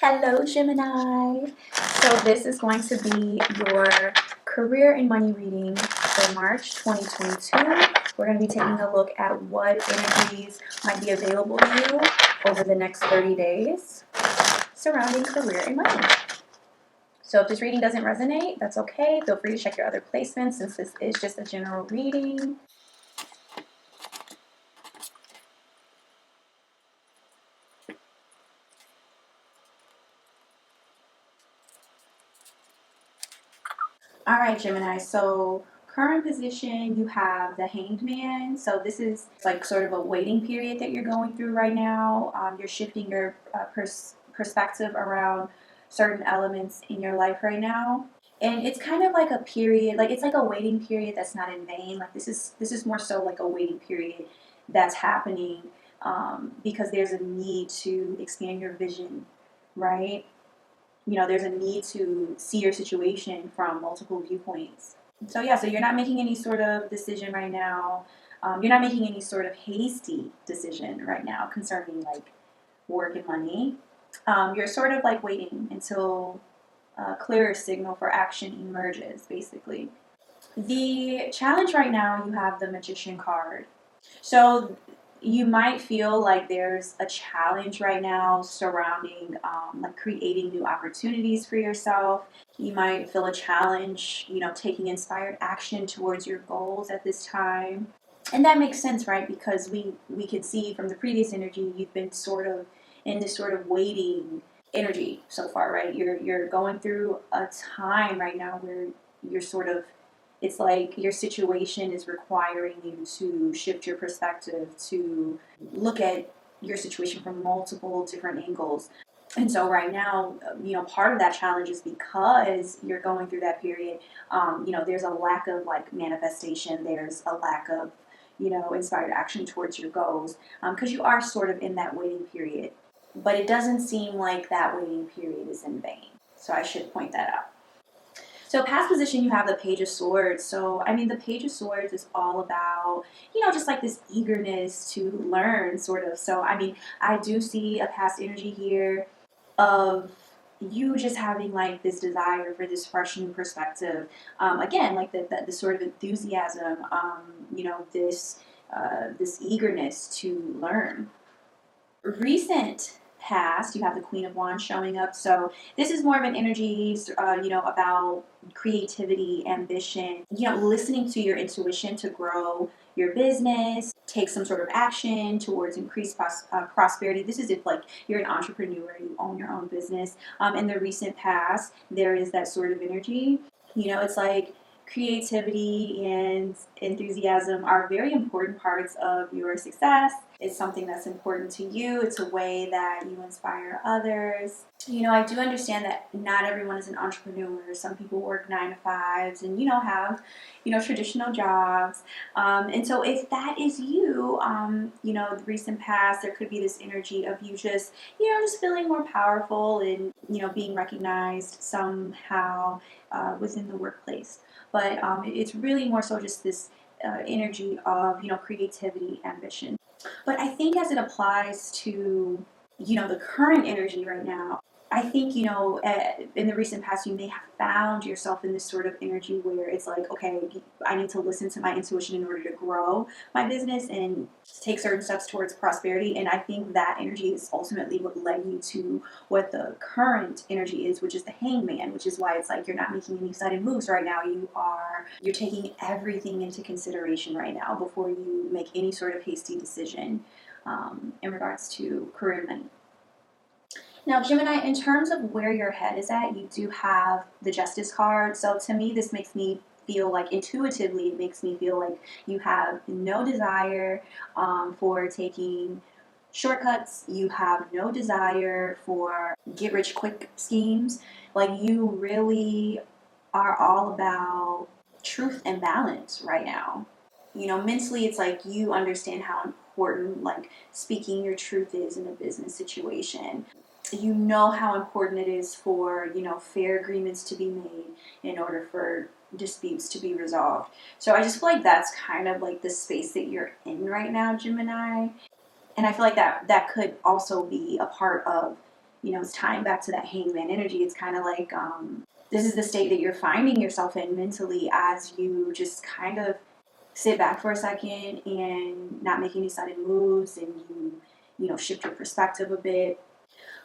Hello, Gemini. So this is going to be your career and money reading for March 2022. We're going to be taking a look at what energies might be available to you over the next 30 days surrounding career and money. So if this reading doesn't resonate, that's okay. Feel free to check your other placements since this is just a general reading. All right, Gemini, so current position, you have the Hanged Man. So this is like sort of a waiting period that you're going through right now. You're shifting your perspective around certain elements in your life right now. And it's kind of like a period, like it's like a waiting period that's not in vain. Like this is more so like a waiting period that's happening because there's a need to expand your vision, right? There's a need to see your situation from multiple viewpoints. So yeah, so you're not making any sort of decision right now. You're not making any sort of hasty decision right now concerning like work and money. You're sort of like waiting until a clearer signal for action emerges, basically. The challenge right now, you have the Magician card. So you might feel like there's a challenge right now surrounding like creating new opportunities for yourself. You might feel a challenge, taking inspired action towards your goals at this time. And that makes sense, right? Because we can see from the previous energy, you've been sort of in this sort of waiting energy so far, right? You're going through a time right now where you're sort of, it's like your situation is requiring you to shift your perspective, to look at your situation from multiple different angles. And so right now, part of that challenge is because you're going through that period, there's a lack of like manifestation. There's a lack of, inspired action towards your goals because you are sort of in that waiting period. But it doesn't seem like that waiting period is in vain. So I should point that out. So past position, you have the Page of Swords. So, the Page of Swords is all about, just like this eagerness to learn, sort of. So, I do see a past energy here of you just having like this desire for this fresh new perspective. Again, like the sort of enthusiasm, this eagerness to learn. Recent past, you have the Queen of Wands showing up. So this is more of an energy, about creativity, ambition, listening to your intuition to grow your business, take some sort of action towards increased prosperity. This is if like you're an entrepreneur, you own your own business. In the recent past, there is that sort of energy. It's like creativity and enthusiasm are very important parts of your success. It's something that's important to you. It's a way that you inspire others. I do understand that not everyone is an entrepreneur. Some people work 9 to 5s and, have, traditional jobs. And so if that is you, the recent past, there could be this energy of you just feeling more powerful and, being recognized somehow within the workplace. But it's really more so just this energy of, creativity, ambition. But I think as it applies to, the current energy right now, I think, in the recent past, you may have found yourself in this sort of energy where it's like, okay, I need to listen to my intuition in order to grow my business and take certain steps towards prosperity. And I think that energy is ultimately what led you to what the current energy is, which is the Hangman, which is why it's like you're not making any sudden moves right now. You're taking everything into consideration right now before you make any sort of hasty decision in regards to career and money. Now, Gemini, in terms of where your head is at, you do have the Justice card. So to me, this makes me feel like intuitively, it makes me feel like you have no desire for taking shortcuts. You have no desire for get rich quick schemes. Like you really are all about truth and balance right now. Mentally, it's like you understand how important like speaking your truth is in a business situation. You know how important it is for, fair agreements to be made in order for disputes to be resolved. So I just feel like that's kind of like the space that you're in right now, Gemini. And I feel like that could also be a part of, it's tying back to that hangman energy. It's kind of like this is the state that you're finding yourself in mentally as you just kind of sit back for a second and not make any sudden moves, and shift your perspective a bit.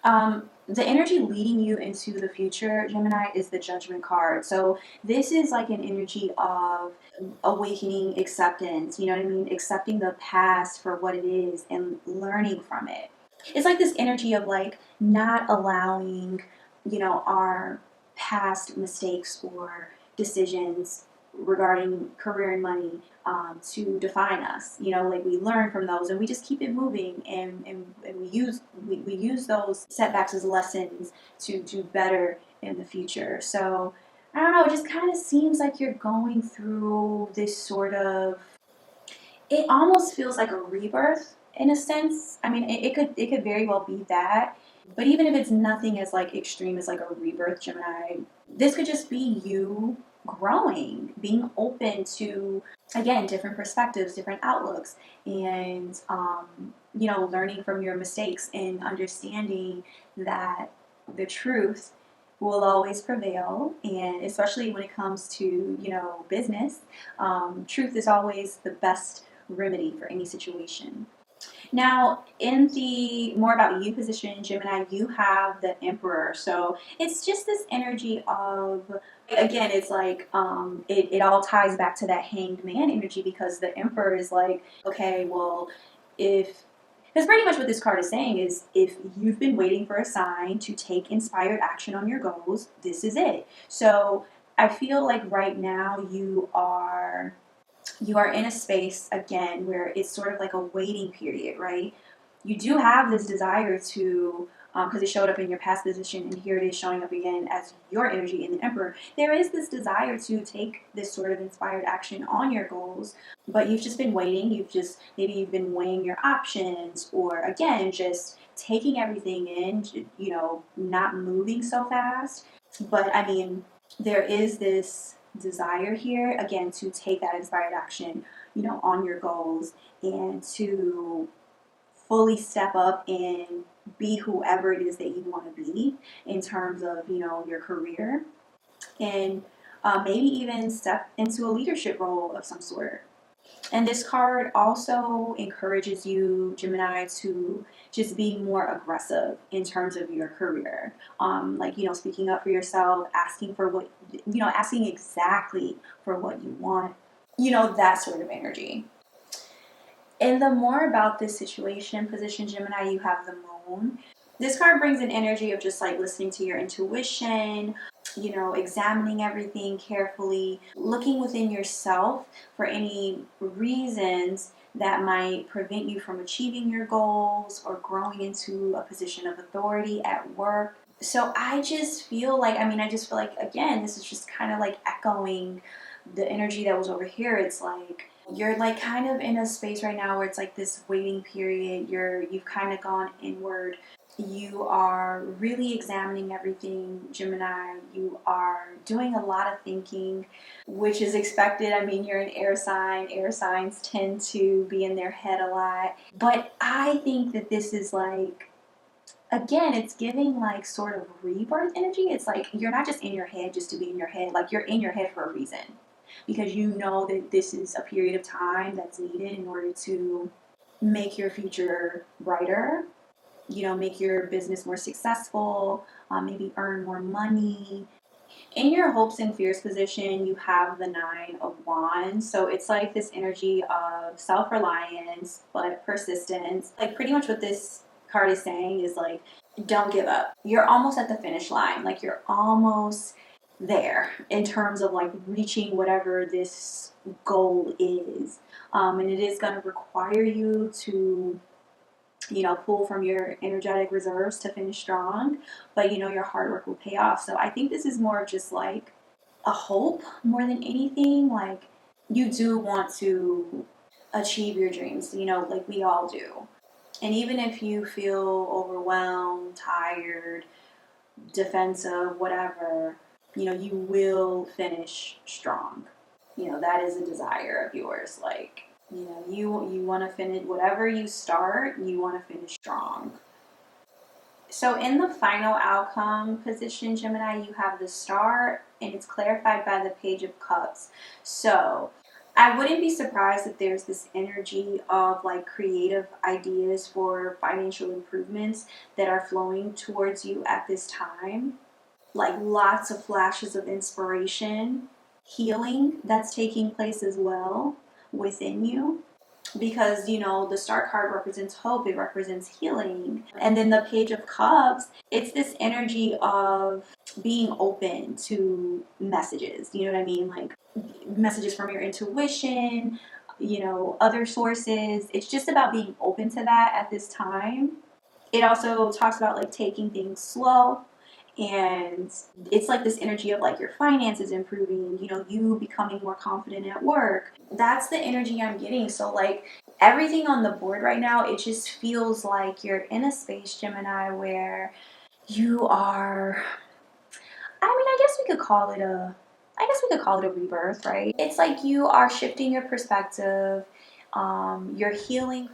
The energy leading you into the future, Gemini, is the Judgment card. So this is like an energy of awakening acceptance, you know what I mean? Accepting the past for what it is and learning from it. It's like this energy of like not allowing, our past mistakes or decisions regarding career and money to define us. Like we learn from those and we just keep it moving, and we use those setbacks as lessons to do better in the future. So I don't know, it just kind of seems like you're going through this sort of, it almost feels like a rebirth in a sense. I mean, it could very well be that. But even if it's nothing as like extreme as like a rebirth, Gemini, this could just be you growing, being open to, again, different perspectives, different outlooks, and learning from your mistakes and understanding that the truth will always prevail. And especially when it comes to business, truth is always the best remedy for any situation. Now, in the more about you position, Gemini, you have the Emperor. So it's just this energy of, again, it's like, it all ties back to that hanged man energy, because the Emperor is like, okay, well, because pretty much what this card is saying is, if you've been waiting for a sign to take inspired action on your goals, this is it. So I feel like right now you are in a space again where it's sort of like a waiting period, right? You do have this desire to, because it showed up in your past position, and here it is showing up again as your energy in the Emperor. There is this desire to take this sort of inspired action on your goals, but you've just been waiting. Maybe you've been weighing your options, or again, just taking everything in, not moving so fast. But I mean, there is this desire here again to take that inspired action on your goals, and to fully step up and be whoever it is that you want to be in terms of your career, and maybe even step into a leadership role of some sort. And this card also encourages you, Gemini, to just be more aggressive in terms of your career. Like, speaking up for yourself, asking for what, asking exactly for what you want, that sort of energy. And the more about this situation, position, Gemini, you have the Moon. This card brings an energy of just like listening to your intuition, examining everything carefully, looking within yourself for any reasons that might prevent you from achieving your goals or growing into a position of authority at work. So I just feel like, again, this is just kind of like echoing the energy that was over here. It's like you're like kind of in a space right now where it's like this waiting period. You've kind of gone inward. You are really examining everything, Gemini. You are doing a lot of thinking, which is expected. I mean, you're an air sign. Air signs tend to be in their head a lot. But I think that this is like, again, it's giving like sort of rebirth energy. It's like you're not just in your head just to be in your head. Like you're in your head for a reason, because you know that this is a period of time that's needed in order to make your future brighter, make your business more successful, maybe earn more money. In your hopes and fears position, you have the Nine of Wands. So it's like this energy of self-reliance, but persistence. Like pretty much what this card is saying is like, don't give up. You're almost at the finish line. Like you're almost there in terms of like reaching whatever this goal is. And it is going to require you to pull from your energetic reserves to finish strong, but your hard work will pay off. So I think this is more of just like a hope more than anything. Like you do want to achieve your dreams, like we all do. And even if you feel overwhelmed, tired, defensive, whatever, you will finish strong. That is a desire of yours. Like, you want to finish whatever you start, you want to finish strong. So in the final outcome position, Gemini, you have the Star, and it's clarified by the Page of Cups. So I wouldn't be surprised if there's this energy of like creative ideas for financial improvements that are flowing towards you at this time. Like lots of flashes of inspiration, healing that's taking place as well within you, because the Star card represents hope, it represents healing, and then the Page of Cups, it's this energy of being open to messages, you know what I mean, like messages from your intuition, other sources. It's just about being open to that at this time. It also talks about like taking things slow, and it's like this energy of like your finances improving, you becoming more confident at work. That's the energy I'm getting. So like everything on the board right now, it just feels like you're in a space, Gemini, where you are, I mean, I guess we could call it a rebirth, right? It's like you are shifting your perspective, you're healing.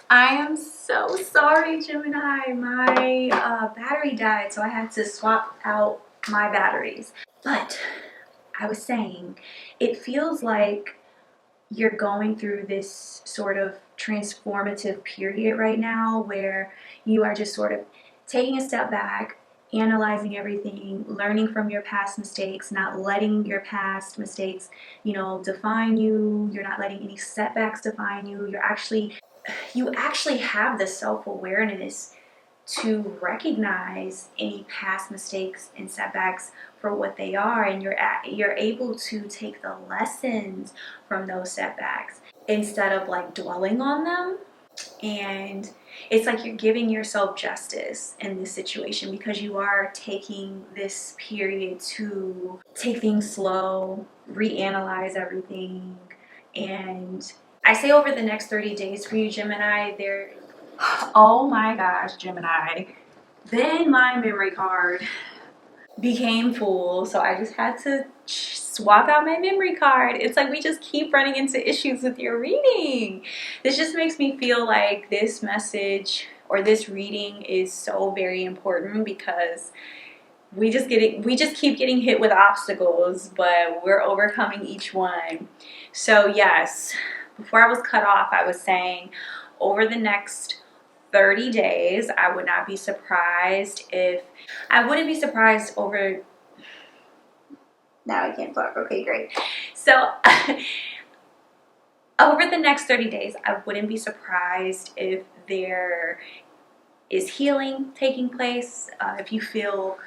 I am so sorry, Gemini. My battery died, so I had to swap out my batteries. But I was saying, it feels like you're going through this sort of transformative period right now where you are just sort of taking a step back, analyzing everything, learning from your past mistakes, not letting your past mistakes, define you. You're not letting any setbacks define you. You actually have the self-awareness to recognize any past mistakes and setbacks for what they are, and you're able to take the lessons from those setbacks instead of like dwelling on them. And it's like you're giving yourself justice in this situation because you are taking this period to take things slow, reanalyze everything. And I say over the next 30 days for you, Gemini, oh my gosh, Gemini. Then my memory card became full, so I just had to swap out my memory card. It's like we just keep running into issues with your reading. This just makes me feel like this message or this reading is so very important because we just keep getting hit with obstacles, but we're overcoming each one. So yes, before I was cut off, I was saying over the next 30 days, I would not be surprised if I wouldn't be surprised over. Now I can't talk. Okay, great. So over the next 30 days, I wouldn't be surprised if there is healing taking place. If you feel,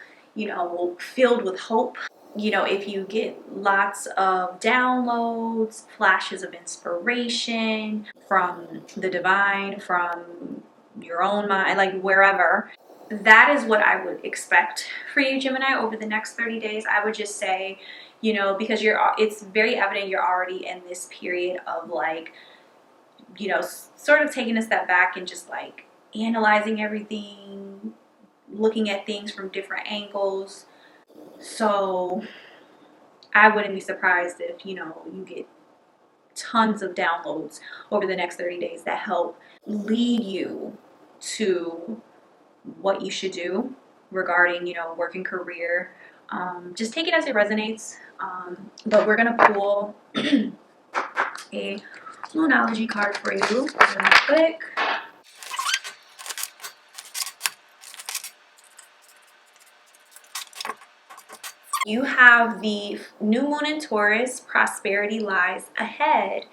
filled with hope, if you get lots of downloads, flashes of inspiration from the divine, from your own mind, like wherever. That is what I would expect for you, Gemini, over the next 30 days. I would just say, because it's very evident you're already in this period of like, sort of taking a step back and just like analyzing everything, looking at things from different angles. So I wouldn't be surprised if, you get tons of downloads over the next 30 days that help lead you to what you should do regarding, work and career. Just take it as it resonates. But we're going to pull a Moonology card for you really quick. You have the new moon in Taurus, prosperity lies ahead.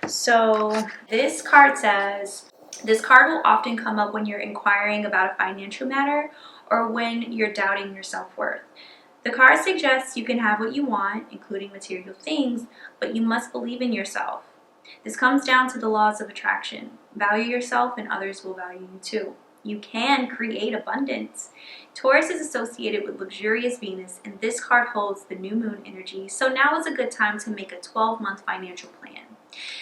So this card says, this card will often come up when you're inquiring about a financial matter or when you're doubting your self-worth. The card suggests you can have what you want, including material things, but you must believe in yourself. This comes down to the laws of attraction. Value yourself and others will value you too. You can create abundance. Taurus is associated with luxurious Venus, and this card holds the new moon energy, so now is a good time to make a 12-month financial plan.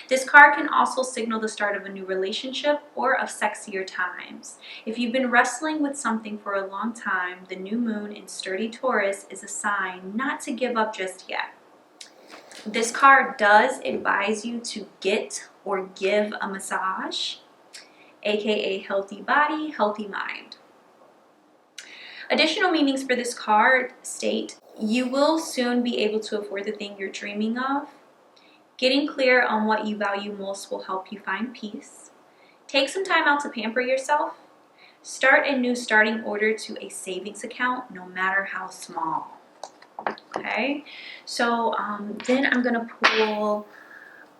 This card can also signal the start of a new relationship or of sexier times. If you've been wrestling with something for a long time, the new moon in sturdy Taurus is a sign not to give up just yet. This card does advise you to get or give a massage, aka healthy body, healthy mind. Additional meanings for this card state: you will soon be able to afford the thing you're dreaming of. Getting clear on what you value most will help you find peace. Take some time out to pamper yourself. Start a new starting order to a savings account, no matter how small. Okay, so then I'm gonna pull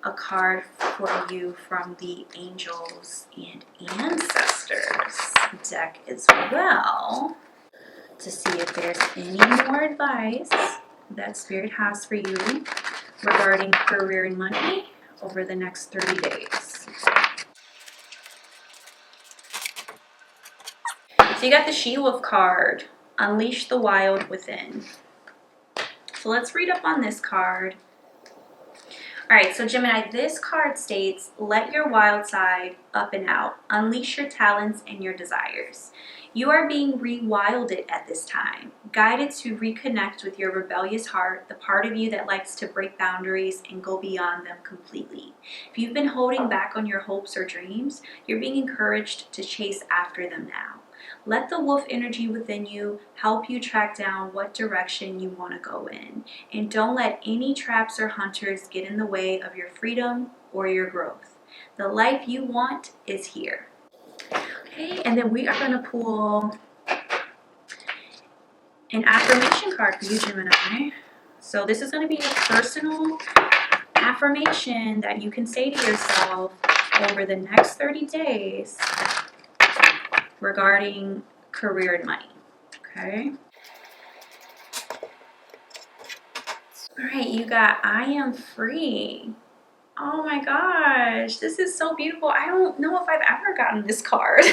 a card for you from the Angels and Ancestors deck as well, to see if there's any more advice that Spirit has for you regarding career and money over the next 30 days. So you got the She-Wolf card, Unleash the Wild Within. So let's read up on this card. All right, so Gemini, this card states, let your wild side up and out. Unleash your talents and your desires. You are being rewilded at this time, guided to reconnect with your rebellious heart, the part of you that likes to break boundaries and go beyond them completely. If you've been holding back on your hopes or dreams, you're being encouraged to chase after them now. Let the wolf energy within you help you track down what direction you want to go in. And don't let any traps or hunters get in the way of your freedom or your growth. The life you want is here. Okay, and then we are going to pull an affirmation card for you, Gemini. So this is going to be a personal affirmation that you can say to yourself over the next 30 days regarding career and money. Okay. All right, you got I am free. Oh my gosh, this is so beautiful. I don't know if I've ever gotten this card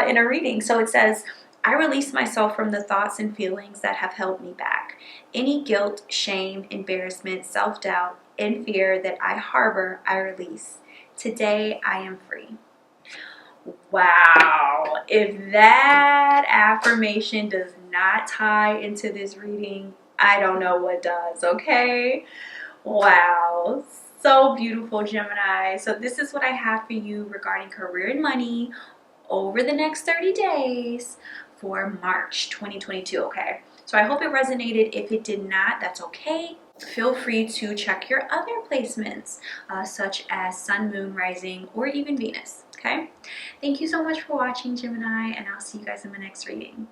in a reading. So it says, I release myself from the thoughts and feelings that have held me back. Any guilt, shame, embarrassment, self-doubt, and fear that I harbor, I release. Today, I am free. Wow, if that affirmation does not tie into this reading, I don't know what does, okay? Wow, so beautiful, Gemini. So this is what I have for you regarding career and money over the next 30 days for March 2022, okay? So I hope it resonated. If it did not, that's okay. Feel free to check your other placements, such as Sun, Moon, Rising, or even Venus, okay? Thank you so much for watching, Gemini, and I'll see you guys in my next reading.